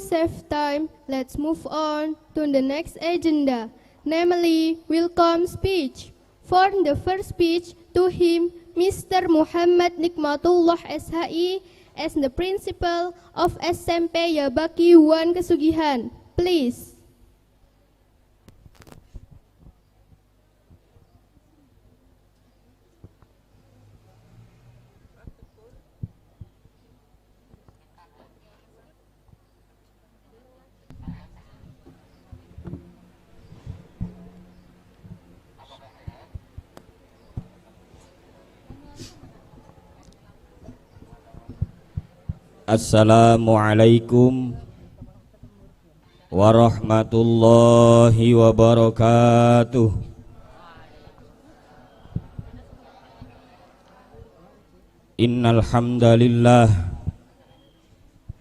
save time, let's move on to the next agenda, namely welcome speech. For the first speech, to him, Mr. Muhammad Nikmatullah SHI, as the principal of SMP Yabaki 1 Kesugihan. Please. Assalamualaikum warahmatullahi wabarakatuh. Innal hamdalillah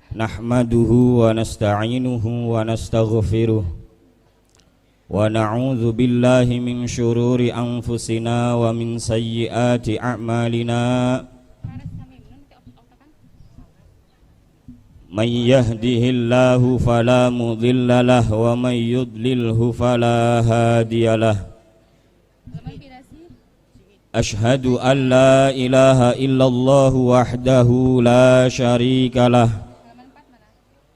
nahmaduhu wa nasta'inuhu wa nastaghfiruh wa na'udzu billahi min syururi anfusina wa min sayyiati a'malina. Man yahdihillahu fala mudilla lahu wa man yudlilhu fala hadiyalah. Ashhadu an la ilaha illallah wahdahu la syarikalah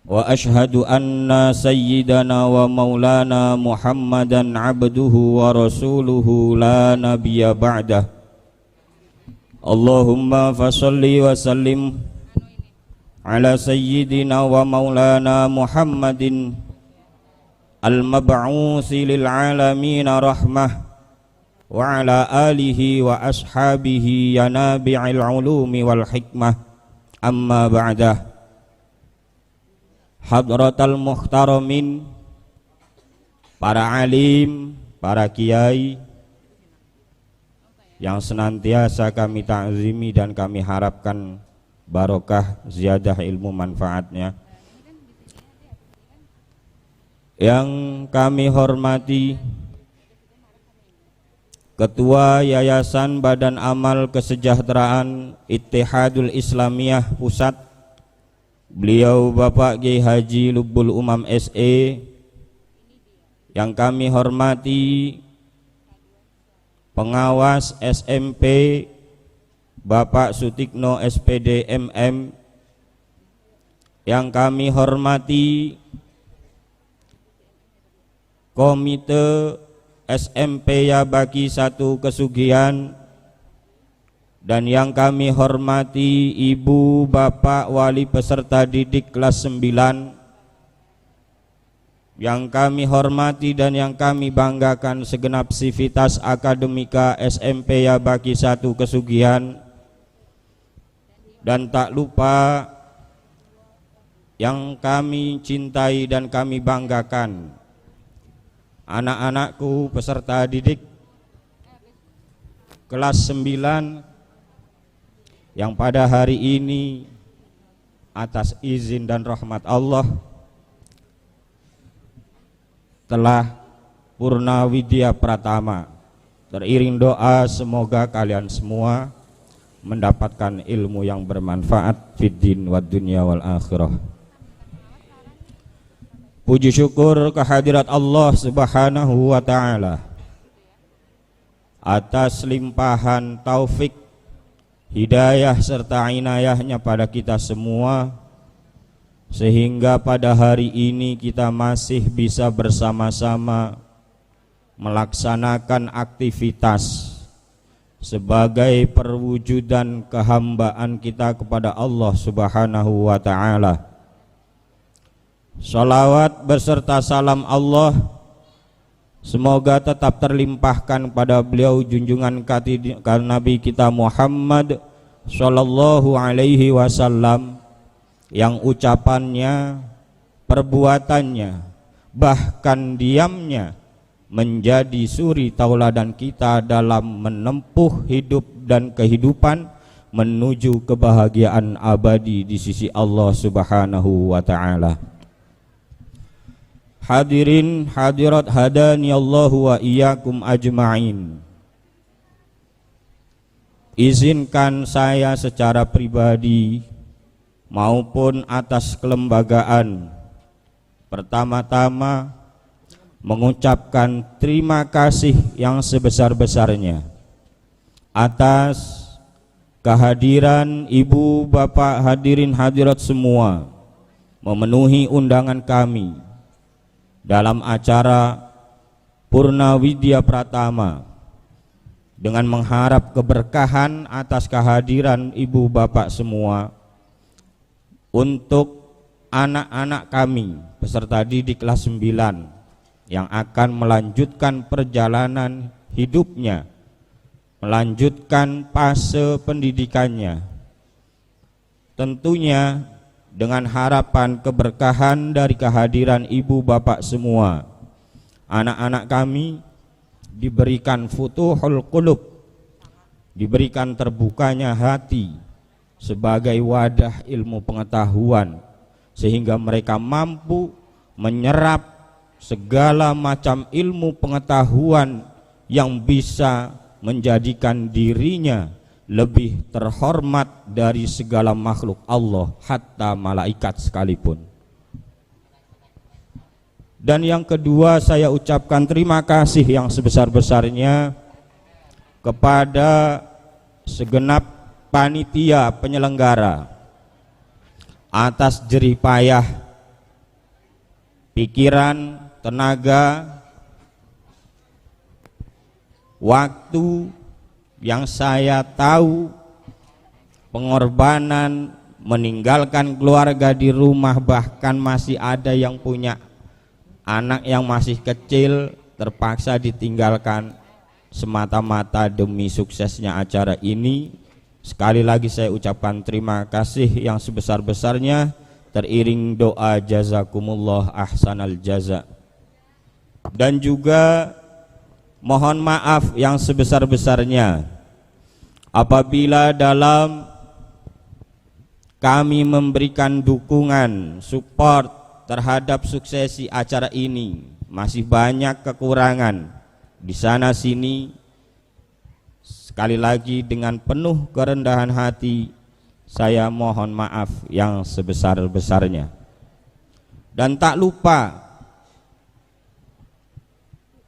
wa ashhadu anna sayyidana wa maulana Muhammadan abduhu wa rasuluhu la nabiyya ba'dah. Allahumma fasalli wa sallim ala sayyidina wa maulana Muhammadin al-mab'usi lil alamina rahmah wa ala alihi wa ashabihi ya nabi'il ulumi wal hikmah. Amma ba'dah. Hadratal muhtaramin, para alim, para kiai yang senantiasa kami ta'zimi dan kami harapkan barokah ziyadah ilmu manfaatnya. Yang kami hormati Ketua Yayasan Badan Amal Kesejahteraan Ittihadul Islamiyah Pusat, beliau Bapak Kiai Haji Lubbul Umam SE. Yang kami hormati Pengawas SMP Bapak Sutikno SPD MM. Yang kami hormati Komite SMP Yabaki 1 Kesugihan. Dan yang kami hormati Ibu Bapak Wali peserta didik kelas 9. Yang kami hormati dan yang kami banggakan segenap sivitas akademika SMP Yabaki 1 Kesugihan. Dan tak lupa yang kami cintai dan kami banggakan, anak-anakku peserta didik kelas 9 yang pada hari ini atas izin dan rahmat Allah telah purna widya pratama. Teriring doa semoga kalian semua mendapatkan ilmu yang bermanfaat fid din wad dunya wal akhirah. Puji syukur kehadirat Allah Subhanahu wa taala atas limpahan taufik, hidayah serta inayahnya pada kita semua, sehingga pada hari ini kita masih bisa bersama-sama melaksanakan aktivitas sebagai perwujudan kehambaan kita kepada Allah Subhanahu wa ta'ala. Salawat beserta salam Allah semoga tetap terlimpahkan pada beliau junjungan Nabi kita Muhammad sallallahu alaihi wasallam, yang ucapannya, perbuatannya, bahkan diamnya menjadi suri tauladan kita dalam menempuh hidup dan kehidupan menuju kebahagiaan abadi di sisi Allah Subhanahu wa ta'ala. Hadirin hadirat hadani Allahu wa iyyakum ajma'in. Izinkan saya secara pribadi maupun atas kelembagaan pertama-tama mengucapkan terima kasih yang sebesar-besarnya atas kehadiran ibu, bapak, hadirin hadirat semua memenuhi undangan kami dalam acara Purna Widya Pratama, dengan mengharap keberkahan atas kehadiran ibu bapak semua untuk anak-anak kami peserta didik kelas 9 yang akan melanjutkan perjalanan hidupnya, melanjutkan fase pendidikannya, tentunya dengan harapan keberkahan dari kehadiran ibu bapak semua. Anak-anak kami diberikan futuhul qulub, diberikan terbukanya hati sebagai wadah ilmu pengetahuan, sehingga mereka mampu menyerap segala macam ilmu pengetahuan yang bisa menjadikan dirinya lebih terhormat dari segala makhluk Allah, hatta malaikat sekalipun. Dan yang kedua, saya ucapkan terima kasih yang sebesar-besarnya kepada segenap panitia penyelenggara atas jerih payah, pikiran, tenaga, waktu yang saya tahu, pengorbanan meninggalkan keluarga di rumah, bahkan masih ada yang punya anak yang masih kecil terpaksa ditinggalkan semata-mata demi suksesnya acara ini. Sekali lagi saya ucapkan terima kasih yang sebesar-besarnya, teriring doa jazakumullah ahsanal jaza. Dan juga mohon maaf yang sebesar-besarnya apabila dalam kami memberikan dukungan, support terhadap suksesi acara ini masih banyak kekurangan di sana sini. Sekali lagi dengan penuh kerendahan hati saya mohon maaf yang sebesar-besarnya. Dan tak lupa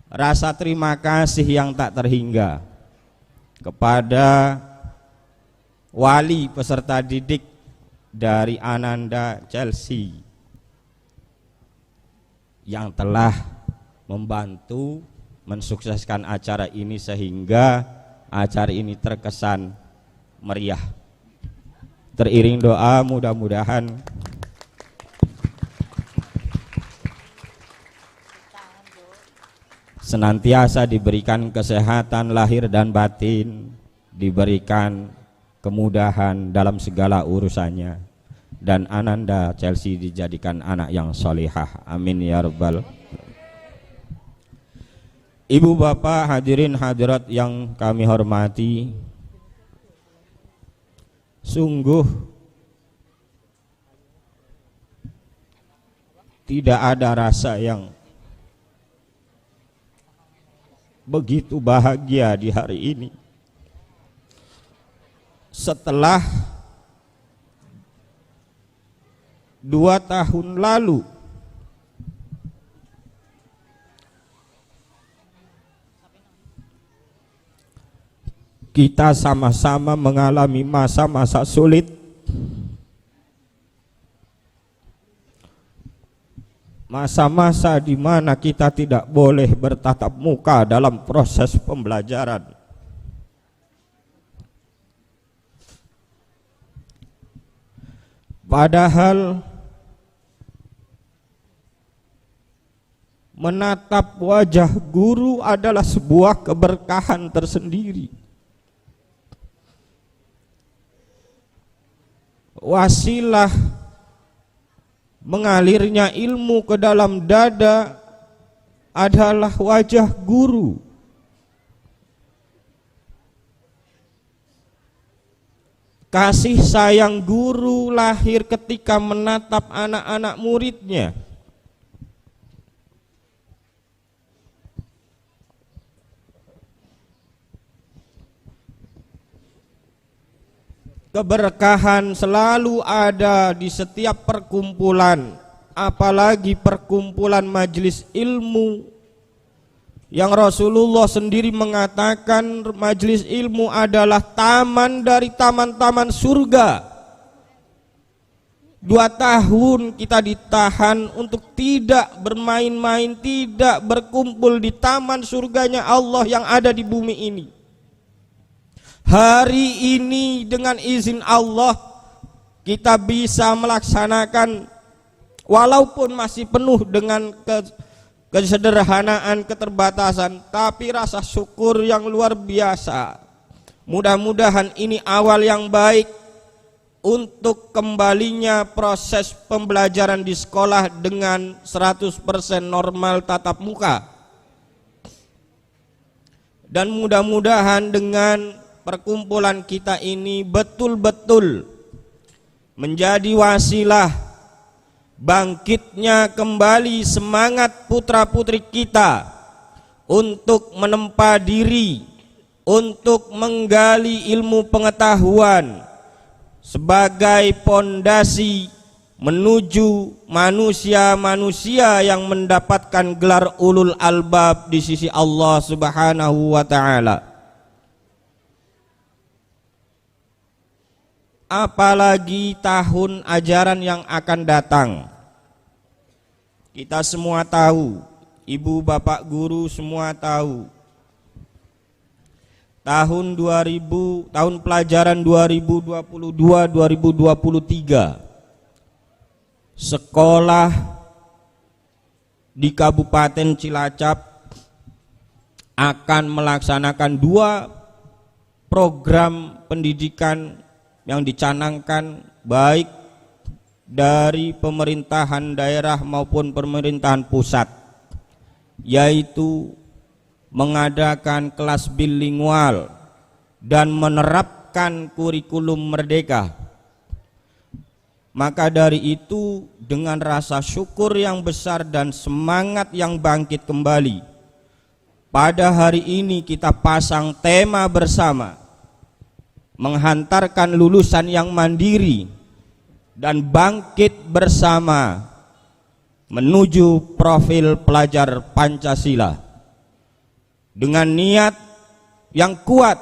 rasa terima kasih yang tak terhingga kepada wali peserta didik dari Ananda Chelsea yang telah membantu mensukseskan acara ini sehingga acara ini terkesan meriah. Teriring doa mudah-mudahan senantiasa diberikan kesehatan lahir dan batin, diberikan kemudahan dalam segala urusannya, dan Ananda Chelsea dijadikan anak yang solihah. Amin ya rabbal. Ibu bapak hadirin hadirat yang kami hormati, sungguh tidak ada rasa yang begitu bahagia di hari ini setelah 2 tahun lalu kita sama-sama mengalami masa-masa sulit, masa-masa di mana kita tidak boleh bertatap muka dalam proses pembelajaran. Padahal menatap wajah guru adalah sebuah keberkahan tersendiri. Wasilah mengalirnya ilmu ke dalam dada adalah wajah guru. Kasih sayang guru lahir ketika menatap anak-anak muridnya. Keberkahan selalu ada di setiap perkumpulan apalagi perkumpulan majelis ilmu yang Rasulullah sendiri mengatakan majelis ilmu adalah taman dari taman-taman surga. 2 tahun kita ditahan untuk tidak bermain-main, tidak berkumpul di taman surganya Allah yang ada di bumi ini. Hari ini dengan izin Allah kita bisa melaksanakan, walaupun masih penuh dengan kesederhanaan, keterbatasan, tapi rasa syukur yang luar biasa. Mudah-mudahan ini awal yang baik untuk kembalinya proses pembelajaran di sekolah dengan 100% normal tatap muka. Dan mudah-mudahan dengan perkumpulan kita ini betul-betul menjadi wasilah bangkitnya kembali semangat putra-putri kita untuk menempa diri, untuk menggali ilmu pengetahuan sebagai pondasi menuju manusia-manusia yang mendapatkan gelar ulul albab di sisi Allah Subhanahu wa taala. Apalagi tahun ajaran yang akan datang. Kita semua tahu, ibu bapak guru semua tahu, tahun pelajaran 2022-2023 sekolah di Kabupaten Cilacap akan melaksanakan 2 program pendidikan yang dicanangkan baik dari pemerintahan daerah maupun pemerintahan pusat, yaitu mengadakan kelas bilingual dan menerapkan kurikulum merdeka. Maka dari itu dengan rasa syukur yang besar dan semangat yang bangkit kembali, pada hari ini kita pasang tema bersama, menghantarkan lulusan yang mandiri dan bangkit bersama menuju profil pelajar Pancasila. Dengan niat yang kuat,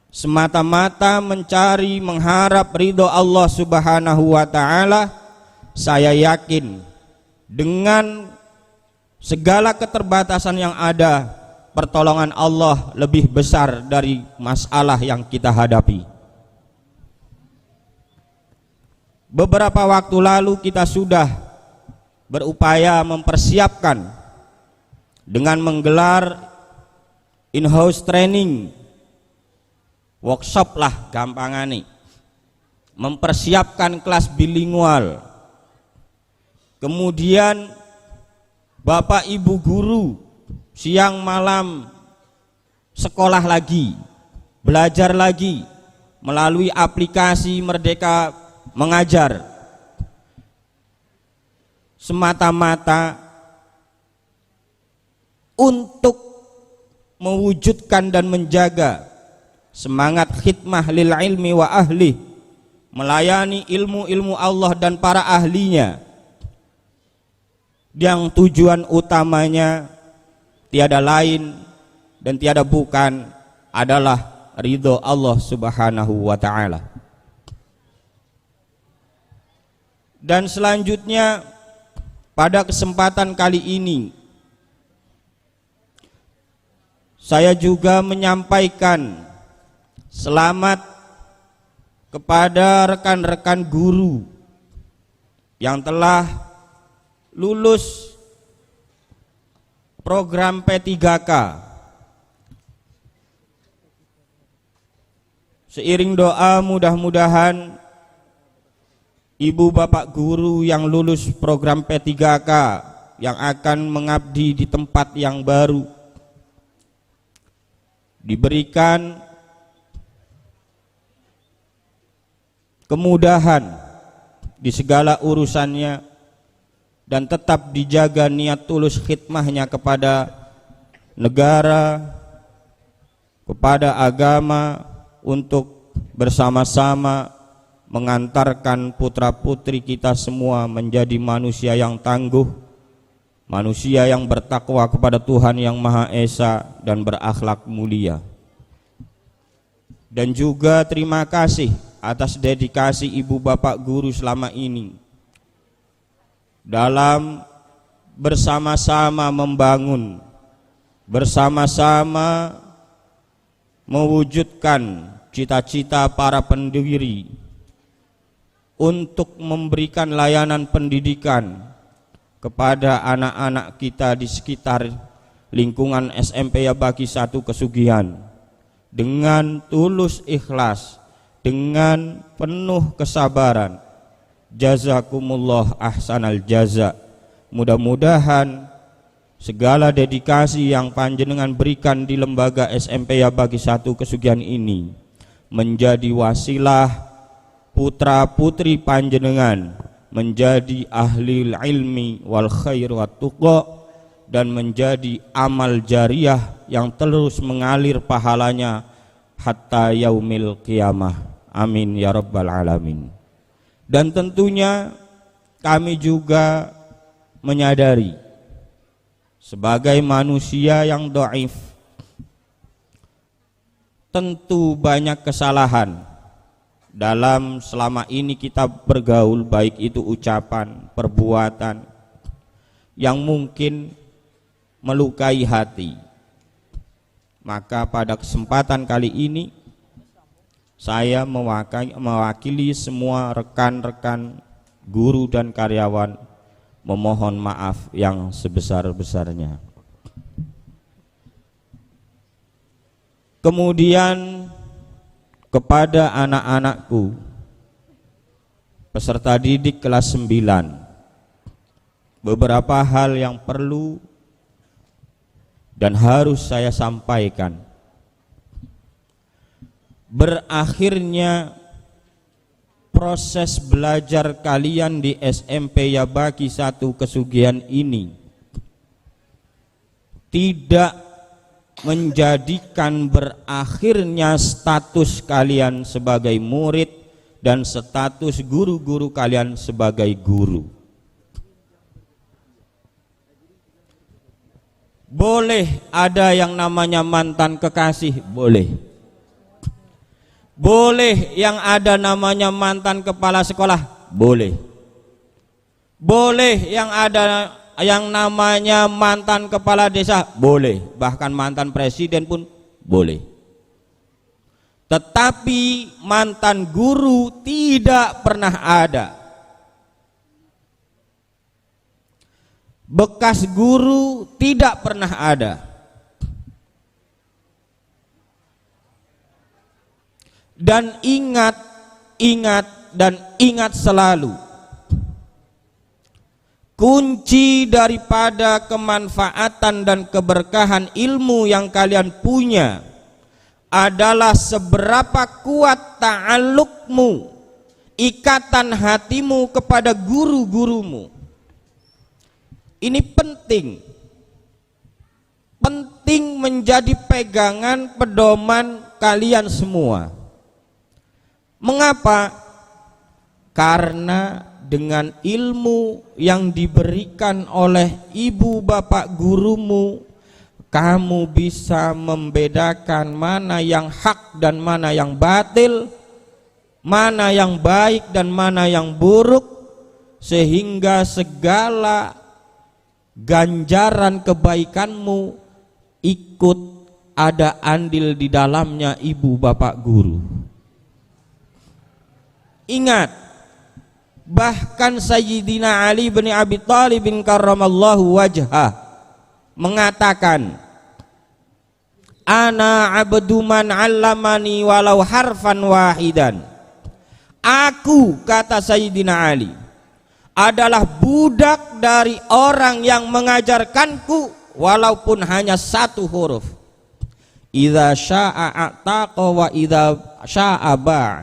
semata-mata mencari mengharap ridho Allah Subhanahu wa taala, saya yakin dengan segala keterbatasan yang ada, pertolongan Allah lebih besar dari masalah yang kita hadapi. Beberapa waktu lalu kita sudah berupaya mempersiapkan dengan menggelar in-house training, workshop lah gampangane, mempersiapkan kelas bilingual. Kemudian Bapak Ibu guru siang malam sekolah lagi, belajar lagi melalui aplikasi Merdeka Mengajar, semata-mata untuk mewujudkan dan menjaga semangat khidmah lil ilmi wa ahli, melayani ilmu-ilmu Allah dan para ahlinya, yang tujuan utamanya tiada lain dan tiada bukan adalah ridho Allah Subhanahu wa taala. Dan selanjutnya pada kesempatan kali ini saya juga menyampaikan selamat kepada rekan-rekan guru yang telah lulus program P3K. Seiring doa, mudah-mudahan ibu bapak guru yang lulus program P3K yang akan mengabdi di tempat yang baru diberikan kemudahan di segala urusannya dan tetap dijaga niat tulus khidmahnya kepada negara, kepada agama, untuk bersama-sama mengantarkan putra-putri kita semua menjadi manusia yang tangguh, manusia yang bertakwa kepada Tuhan Yang Maha Esa dan berakhlak mulia. Dan juga terima kasih atas dedikasi ibu bapak guru selama ini dalam bersama-sama membangun, bersama-sama mewujudkan cita-cita para pendiri untuk memberikan layanan pendidikan kepada anak-anak kita di sekitar lingkungan SMP Yabagi 1 Kesugihan dengan tulus ikhlas, dengan penuh kesabaran. Jazakumullah ahsanal jaza. Mudah-mudahan segala dedikasi yang panjenengan berikan di lembaga SMP Yabagi 1 Kesugihan ini menjadi wasilah putra-putri panjenengan menjadi ahli ilmi wal khair wat tuqa, dan menjadi amal jariah yang terus mengalir pahalanya hatta yaumil qiyamah. Amin ya rabbal alamin. Dan tentunya kami juga menyadari sebagai manusia yang dhaif tentu banyak kesalahan dalam selama ini kita bergaul, baik itu ucapan, perbuatan yang mungkin melukai hati. Maka pada kesempatan kali ini saya mewakili semua rekan-rekan guru dan karyawan memohon maaf yang sebesar-besarnya. Kemudian kepada anak-anakku peserta didik kelas 9, beberapa hal yang perlu dan harus saya sampaikan. Berakhirnya proses belajar kalian di SMP Yabagi 1 Kesugihan ini tidak menjadikan berakhirnya status kalian sebagai murid dan status guru-guru kalian sebagai guru. Boleh ada yang namanya mantan kekasih, boleh. Boleh yang ada namanya mantan kepala sekolah, boleh. Boleh yang ada yang namanya mantan kepala desa, boleh. Bahkan mantan presiden pun boleh. Tetapi mantan guru tidak pernah ada. Bekas guru tidak pernah ada. Dan ingat selalu, kunci daripada kemanfaatan dan keberkahan ilmu yang kalian punya adalah seberapa kuat ta'alluqmu, ikatan hatimu kepada guru-gurumu. Ini penting menjadi pegangan pedoman kalian semua. Mengapa? Karena dengan ilmu yang diberikan oleh ibu bapak gurumu, kamu bisa membedakan mana yang hak dan mana yang batil, mana yang baik dan mana yang buruk, sehingga segala ganjaran kebaikanmu ikut ada andil di dalamnya ibu bapak guru. Ingat, bahkan Sayyidina Ali bin Abi Thalib bin karramallahu wajhah mengatakan, ana abdu man 'allamani walau harfan wahidan. Aku, kata Sayyidina Ali, adalah budak dari orang yang mengajarkanku walaupun hanya satu huruf. Idza syaa'a a'taqa wa idza syaa'a ba'a.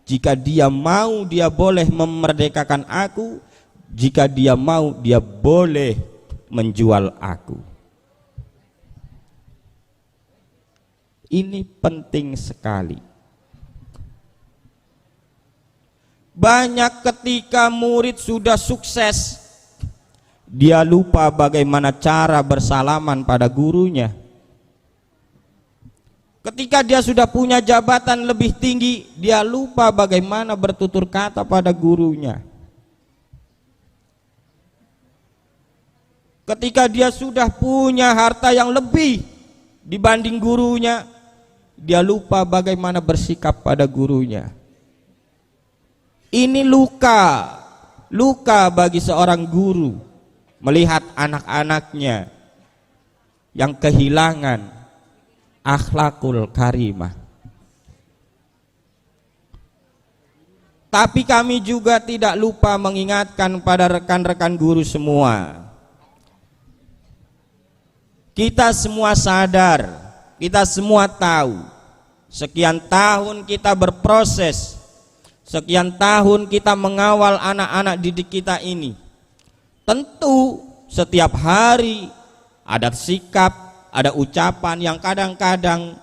Jika dia mau, dia boleh memerdekakan aku. Jika dia mau, dia boleh menjual aku. Ini penting sekali. Banyak ketika murid sudah sukses, dia lupa bagaimana cara bersalaman pada gurunya. Ketika dia sudah punya jabatan lebih tinggi, dia lupa bagaimana bertutur kata pada gurunya. Ketika dia sudah punya harta yang lebih dibanding gurunya, dia lupa bagaimana bersikap pada gurunya. Ini luka bagi seorang guru melihat anak-anaknya yang kehilangan akhlakul karimah. Tapi kami juga tidak lupa mengingatkan pada rekan-rekan guru semua. Kita semua sadar, kita semua tahu, sekian tahun kita berproses, sekian tahun kita mengawal anak-anak didik kita ini. Tentu setiap hari ada sikap, ada ucapan yang kadang-kadang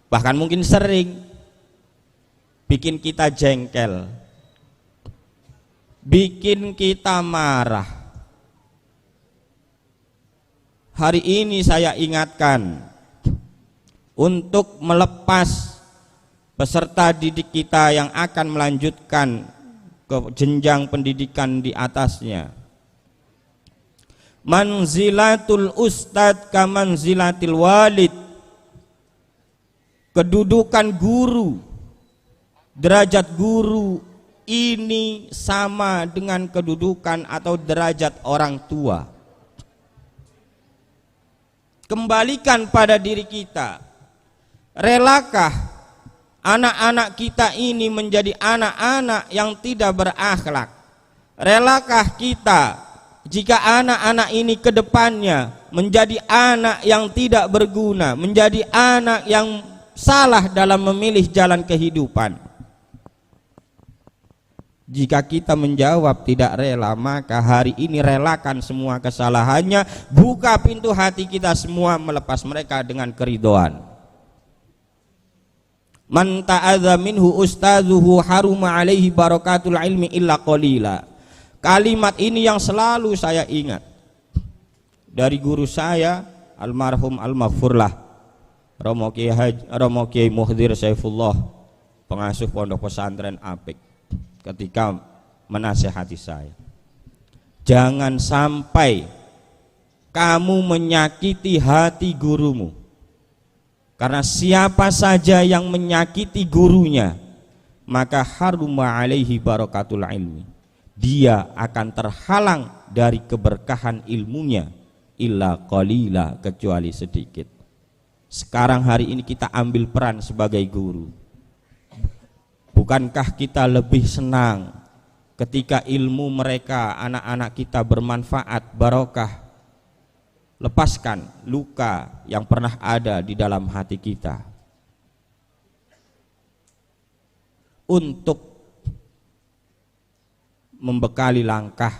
bahkan mungkin sering bikin kita jengkel, bikin kita marah. Hari ini saya ingatkan untuk melepas peserta didik kita yang akan melanjutkan ke jenjang pendidikan di atasnya. Manzilatul ustad kamanzilatil walid. Kedudukan guru, derajat guru ini sama dengan kedudukan atau derajat orang tua. Kembalikan pada diri kita, relakah anak-anak kita ini menjadi anak-anak yang tidak berakhlak? Relakah kita jika anak-anak ini ke depannya menjadi anak yang tidak berguna, menjadi anak yang salah dalam memilih jalan kehidupan? Jika kita menjawab tidak rela, maka hari ini relakan semua kesalahannya, buka pintu hati kita semua melepas mereka dengan keridhaan. Man ta'adza minhu ustazuhu haruma alaihi barakatul ilmi illa qalila. Kalimat ini yang selalu saya ingat dari guru saya almarhum al-maghfurlah Romo Kiai Muhdir Saifullah, pengasuh pondok pesantren Apik, ketika menasehati saya, jangan sampai kamu menyakiti hati gurumu, karena siapa saja yang menyakiti gurunya maka haruma alaihi barakatul ilmi, dia akan terhalang dari keberkahan ilmunya illa qalila, kecuali sedikit. Sekarang hari ini kita ambil peran sebagai guru. Bukankah kita lebih senang ketika ilmu mereka, anak-anak kita bermanfaat, barokah? Lepaskan luka yang pernah ada di dalam hati kita untuk membekali langkah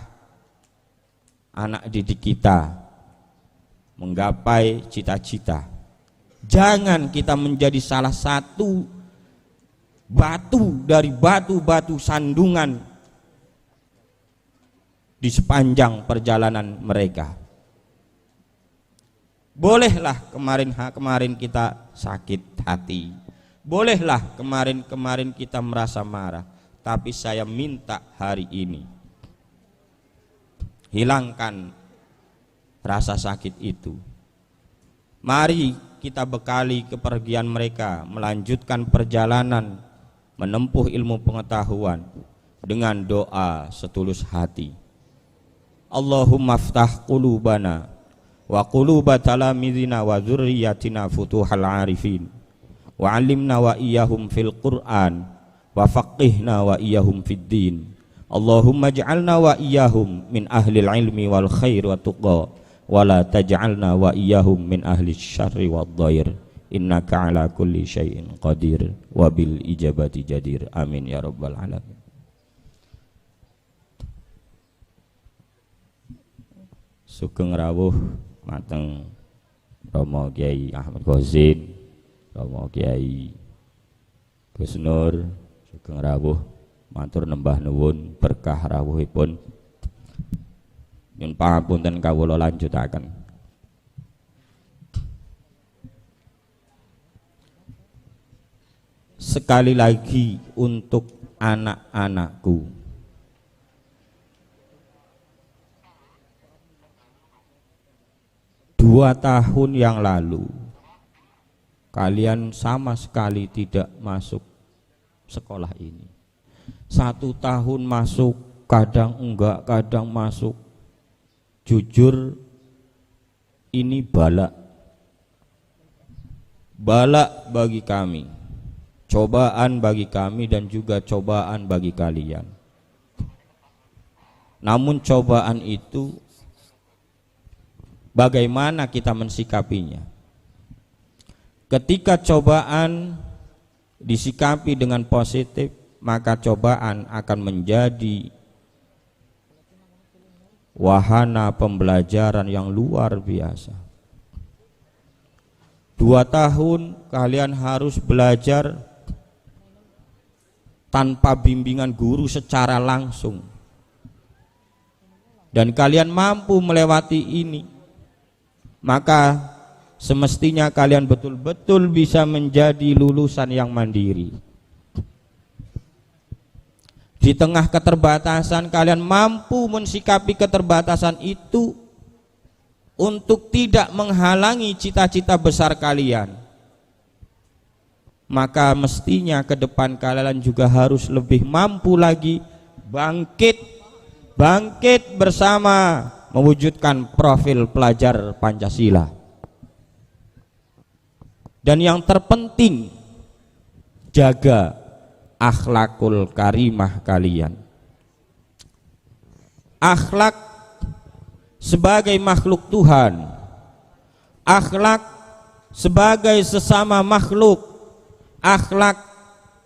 anak didik kita menggapai cita-cita. Jangan kita menjadi salah satu batu dari batu-batu sandungan di sepanjang perjalanan mereka. Bolehlah kemarin kita sakit hati, bolehlah kemarin kita merasa marah, tapi saya minta hari ini hilangkan rasa sakit itu. Mari kita bekali kepergian mereka, melanjutkan perjalanan menempuh ilmu pengetahuan dengan doa setulus hati. Allahumma ftah qulubana wa quluba talamidina wa dzurriyyatina futuhal arifin wa 'allimna wa iyyahum fil Qur'an wa faqihna wa iyyahum fid din. Allahumma ij'alna wa iyyahum min ahlil ilmi wal khair wa tuqa wa la taj'alna wa iyyahum min ahli syarri wad dhair. Innaka ala kulli syai'in qadir wa bil ijabati jadir. Amin ya rabbal alamin. Sugeng rawuh mateng Romo Kiai Ahmad Ghazin, Romo Kiai Gus Nur, sugeng rawuh Matur nembah nuwun berkah rawuhipun. Nyun pangapunten kawula lanjutaken. Sekali lagi untuk anak-anakku, 2 tahun yang lalu kalian sama sekali tidak masuk sekolah ini. 1 tahun masuk, kadang enggak, kadang masuk. Jujur ini balak bagi kami, cobaan bagi kami dan juga cobaan bagi kalian. Namun cobaan itu bagaimana kita mensikapinya? Ketika cobaan disikapi dengan positif, maka cobaan akan menjadi wahana pembelajaran yang luar biasa. 2 tahun kalian harus belajar tanpa bimbingan guru secara langsung, dan kalian mampu melewati ini, maka semestinya kalian betul-betul bisa menjadi lulusan yang mandiri. Di tengah keterbatasan, kalian mampu mensikapi keterbatasan itu untuk tidak menghalangi cita-cita besar kalian. Maka mestinya ke depan kalian juga harus lebih mampu lagi bangkit bersama mewujudkan profil pelajar Pancasila. Dan yang terpenting, jaga akhlakul karimah kalian. Akhlak sebagai makhluk Tuhan, akhlak sebagai sesama makhluk, akhlak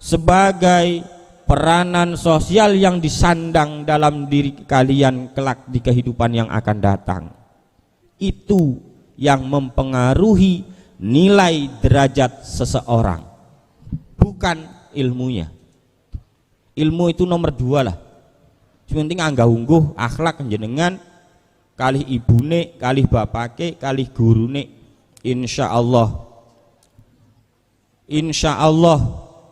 sebagai peranan sosial yang disandang dalam diri kalian kelak di kehidupan yang akan datang. Itu yang mempengaruhi nilai derajat seseorang, bukan ilmunya. Ilmu itu nomor 2 lah. Sementing anggah ungguh akhlak jenengan kalih ibune, kalih bapake, kalih gurune. Insya Allah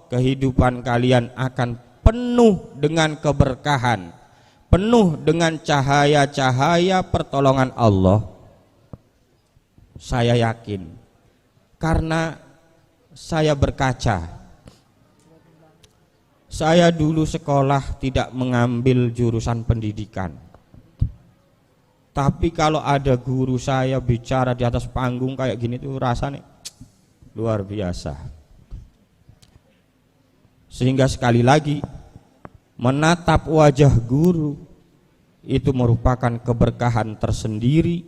kehidupan kalian akan penuh dengan keberkahan, penuh dengan cahaya-cahaya pertolongan Allah. Saya yakin, karena saya berkaca. Saya dulu sekolah tidak mengambil jurusan pendidikan, tapi kalau ada guru saya bicara di atas panggung kayak gini tuh rasanya luar biasa. Sehingga sekali lagi, menatap wajah guru itu merupakan keberkahan tersendiri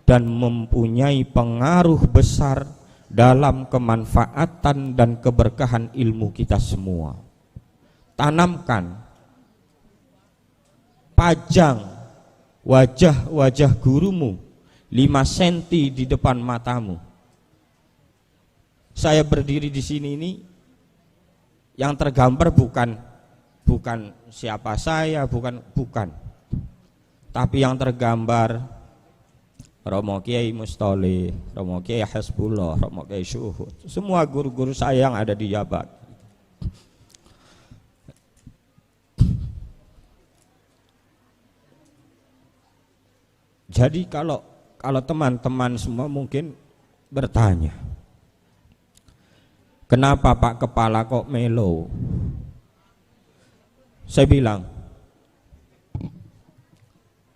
dan mempunyai pengaruh besar dalam kemanfaatan dan keberkahan ilmu kita semua. Tanamkan, pajang wajah gurumu 5 cm di depan matamu. Saya berdiri di sini ini, yang tergambar bukan siapa saya, bukan. Tapi yang tergambar Romo Kiai Mustoli, Romo Kiai Hasbullah, Romo Kiai Syuhud, semua guru-guru saya yang ada di Jabat. Jadi kalau teman-teman semua mungkin bertanya, kenapa Pak Kepala kok melo? Saya bilang,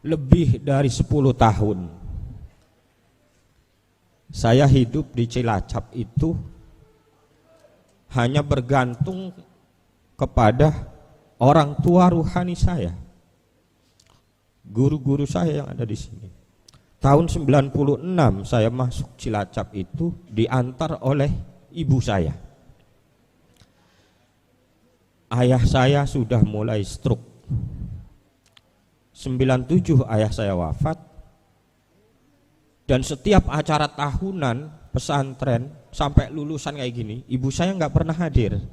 lebih dari 10 tahun saya hidup di Cilacap itu hanya bergantung kepada orang tua ruhani saya, guru-guru saya yang ada di sini. Tahun 96 saya masuk Cilacap itu diantar oleh ibu saya. Ayah saya sudah mulai stroke. 97 ayah saya wafat. Dan setiap acara tahunan pesantren sampai lulusan kayak gini, ibu saya nggak pernah hadir.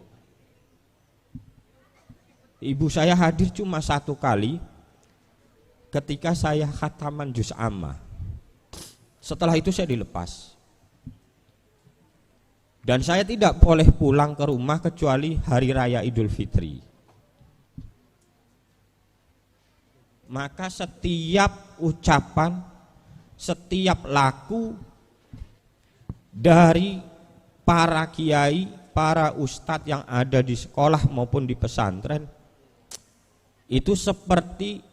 Ibu saya hadir cuma 1 kali ketika saya khataman juz amma. Setelah itu saya dilepas. Dan saya tidak boleh pulang ke rumah kecuali hari raya Idul Fitri. Maka setiap ucapan, setiap laku dari para kiai, para ustadz yang ada di sekolah maupun di pesantren itu seperti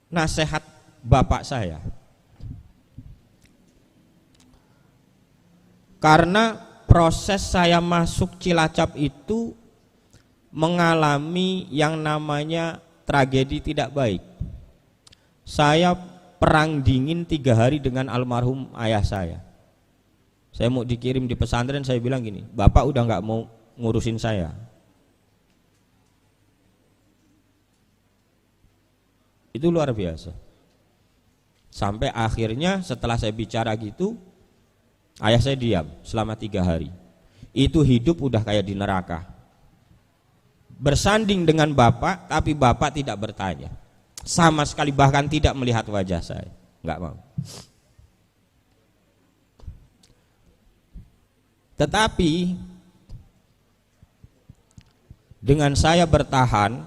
nasihat bapak saya. Karena proses saya masuk Cilacap itu mengalami yang namanya tragedi tidak baik. Saya perang dingin 3 hari dengan almarhum ayah saya. Saya mau dikirim di pesantren, saya bilang gini, bapak udah nggak mau ngurusin saya. Itu luar biasa. Sampai akhirnya setelah saya bicara gitu, ayah saya diam selama 3 hari. Itu hidup udah kayak di neraka. Bersanding dengan bapak, tapi bapak tidak bertanya. Sama sekali bahkan tidak melihat wajah saya. Nggak mau. Tetapi dengan saya bertahan,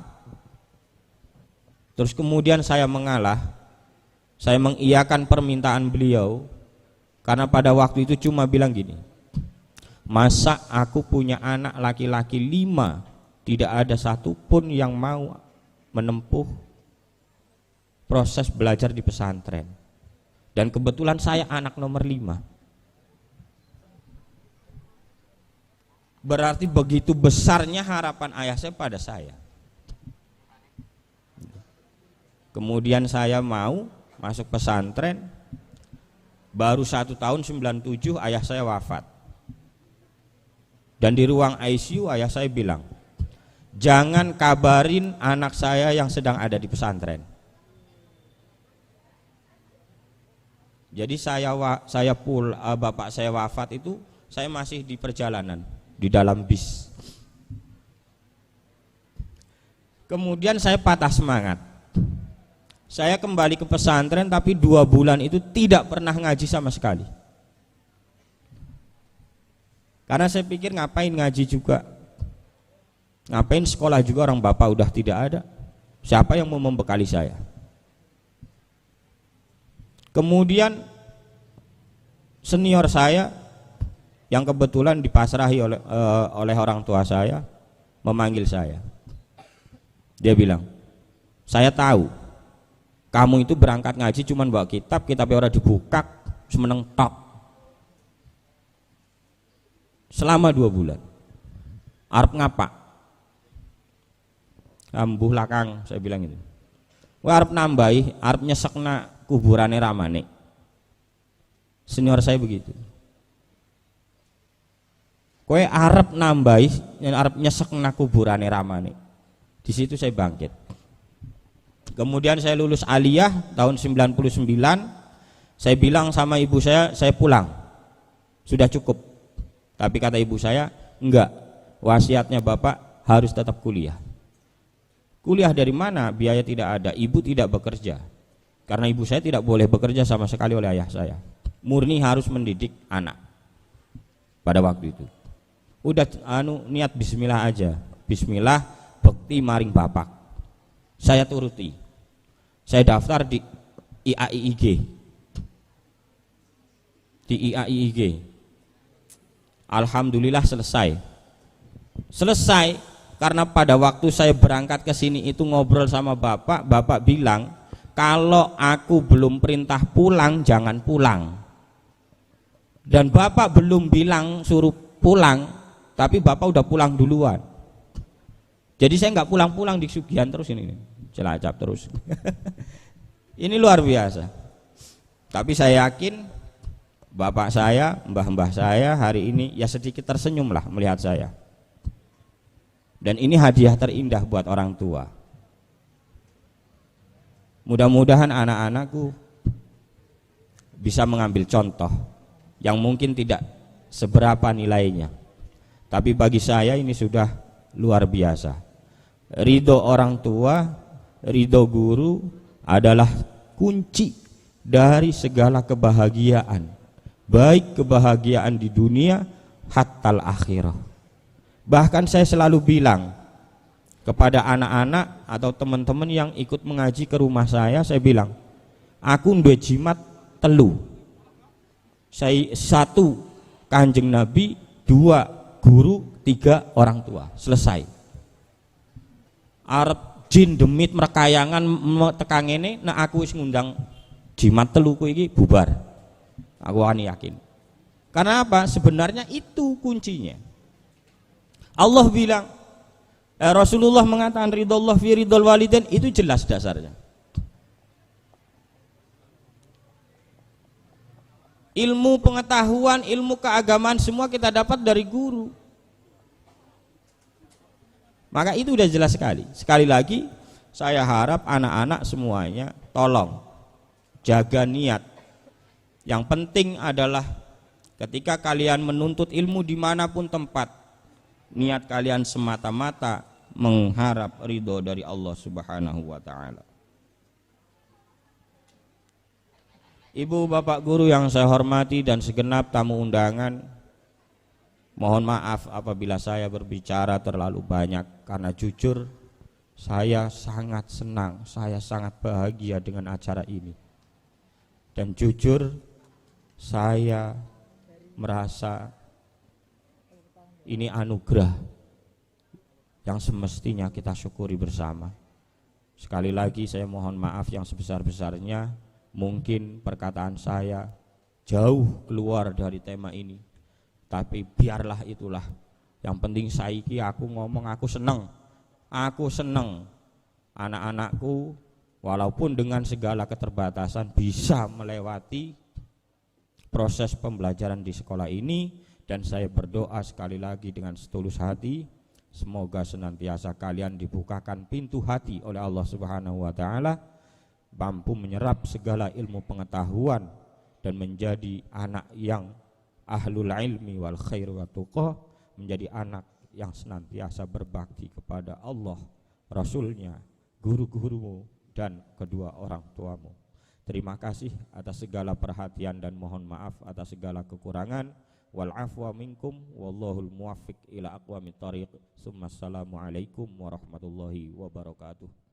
terus kemudian saya mengalah, saya mengiyakan permintaan beliau, karena pada waktu itu cuma bilang gini, masa aku punya anak laki-laki 5, tidak ada satupun yang mau menempuh proses belajar di pesantren. Dan kebetulan saya anak nomor 5. Berarti begitu besarnya harapan ayah saya pada saya. Kemudian saya mau masuk pesantren, baru 1 tahun 97 ayah saya wafat. Dan di ruang ICU ayah saya bilang, jangan kabarin anak saya yang sedang ada di pesantren. Jadi bapak saya wafat itu saya masih di perjalanan, di dalam bis. Kemudian saya patah semangat. Saya kembali ke pesantren, tapi 2 bulan itu tidak pernah ngaji sama sekali. Karena saya pikir ngapain ngaji juga, ngapain sekolah juga, orang bapak udah tidak ada. Siapa yang mau membekali saya? Kemudian senior saya yang kebetulan dipasrahi oleh orang tua saya memanggil saya. Dia bilang, saya tahu kamu itu berangkat ngaji cuman bawa kitabnya orang dibuka semeneng tok selama 2 bulan. Arep ngapa? Ambuh lakang, saya bilang itu. Wah, arep nambahi, arep nyesekna kuburane ramane. Senior saya begitu. Kowe arep nambahi, arep nyesekna kuburane ramane. Di situ saya bangkit. Kemudian saya lulus aliyah tahun 99. Saya bilang sama ibu saya pulang. Sudah cukup. Tapi kata ibu saya, enggak. Wasiatnya bapak harus tetap kuliah. Kuliah dari mana? Biaya tidak ada. Ibu tidak bekerja. Karena ibu saya tidak boleh bekerja sama sekali oleh ayah saya. Murni harus mendidik anak. Pada waktu itu. Udah niat bismillah aja. Bismillah, bekti maring bapak. Saya turuti. Saya daftar di IAIIG. Di IAIIG. Alhamdulillah selesai. Selesai karena pada waktu saya berangkat ke sini itu ngobrol sama bapak, bapak bilang, kalau aku belum perintah pulang, jangan pulang. Dan bapak belum bilang suruh pulang, tapi bapak udah pulang duluan. Jadi saya nggak pulang-pulang di Sugihan terus ini, Cilacap terus. Ini luar biasa. Tapi saya yakin bapak saya, mbah-mbah saya hari ini ya sedikit tersenyum lah melihat saya. Dan ini hadiah terindah buat orang tua. Mudah-mudahan anak-anakku bisa mengambil contoh yang mungkin tidak seberapa nilainya. Tapi bagi saya ini sudah luar biasa. ridho orang tua, ridho guru adalah kunci dari segala kebahagiaan, baik kebahagiaan di dunia hattal akhirah. Bahkan saya selalu bilang kepada anak-anak atau teman-teman yang ikut mengaji ke rumah saya bilang, aku duwe jimat telu. Saya 1 Kanjeng Nabi, 2 guru, 3 orang tua. Selesai. Arep jin demit merekayangan tekang ini, nah aku wis ngundang jimat teluku iki bubar. Aku ani yakin. Karena apa? Sebenarnya itu kuncinya. Allah bilang, Rasulullah mengatakan ridhollah fi ridhol walidain, itu jelas dasarnya. Ilmu pengetahuan, ilmu keagamaan semua kita dapat dari guru. Maka itu udah jelas sekali. Sekali lagi saya harap anak-anak semuanya tolong jaga niat. Yang penting adalah ketika kalian menuntut ilmu dimanapun tempat, niat kalian semata-mata mengharap ridho dari Allah Subhanahu wa ta'ala. Ibu bapak guru yang saya hormati dan segenap tamu undangan, mohon maaf apabila saya berbicara terlalu banyak, karena jujur saya sangat senang, saya sangat bahagia dengan acara ini. Dan jujur saya merasa ini anugerah yang semestinya kita syukuri bersama. Sekali lagi saya mohon maaf yang sebesar-besarnya. Mungkin perkataan saya jauh keluar dari tema ini, tapi biarlah itulah. Yang penting saiki aku ngomong aku seneng anak-anakku walaupun dengan segala keterbatasan bisa melewati proses pembelajaran di sekolah ini. Dan saya berdoa sekali lagi dengan setulus hati, semoga senantiasa kalian dibukakan pintu hati oleh Allah Subhanahu wa ta'ala, mampu menyerap segala ilmu pengetahuan dan menjadi anak yang ahlul ilmi wal khair wa tuqah, menjadi anak yang senantiasa berbakti kepada Allah, Rasulnya, guru-gurumu dan kedua orang tuamu. Terima kasih atas segala perhatian dan mohon maaf atas segala kekurangan. Wal afwa minkum wallahul muwaffiq ila aqwamit thariq. Assalamualaikum warahmatullahi wabarakatuh.